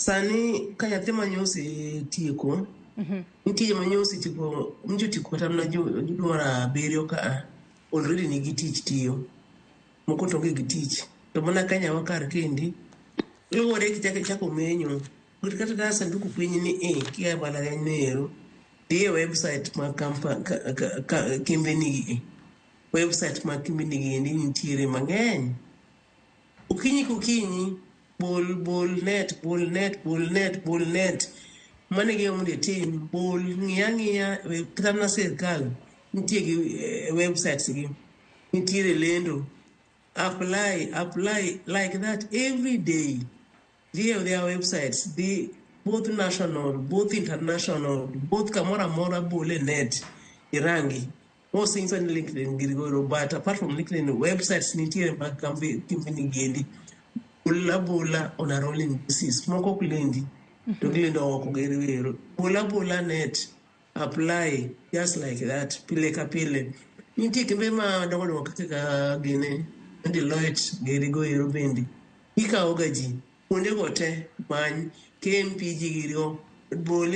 Sani ka nyathi manyosi tieko, nitie manyosi tieko, njo tieko kata mana juma mar 7 ka already nigi tich tiyo. Moko to onge gi tich. To mana Kenya wa kar kendi, luwore gi chako menyo. Kata ka sanduku piny ni kia balagany nero, die website ma kembeni website ma kembeni ni nitiere mang'eny. Okinyi bol net mane gi mondo tim bol ng'iya kata na sirkal nitie gi websites gi nitiere lendo apply like that every day. Via their websites, both national, both international, both kamora mora bole net irangi. Most things on LinkedIn girigoro, but apart from LinkedIn, websites nitiere mag company gendi. Bola on a rolling basis. Moko kulendi. To glendo oko gero. Bola net. Apply just like that. Pile ka pile. Nitie kembe ma dongo kaka gine. Deloitte gerigo bendi. Ika ogaji. Kuonde go te many KMPG girio bole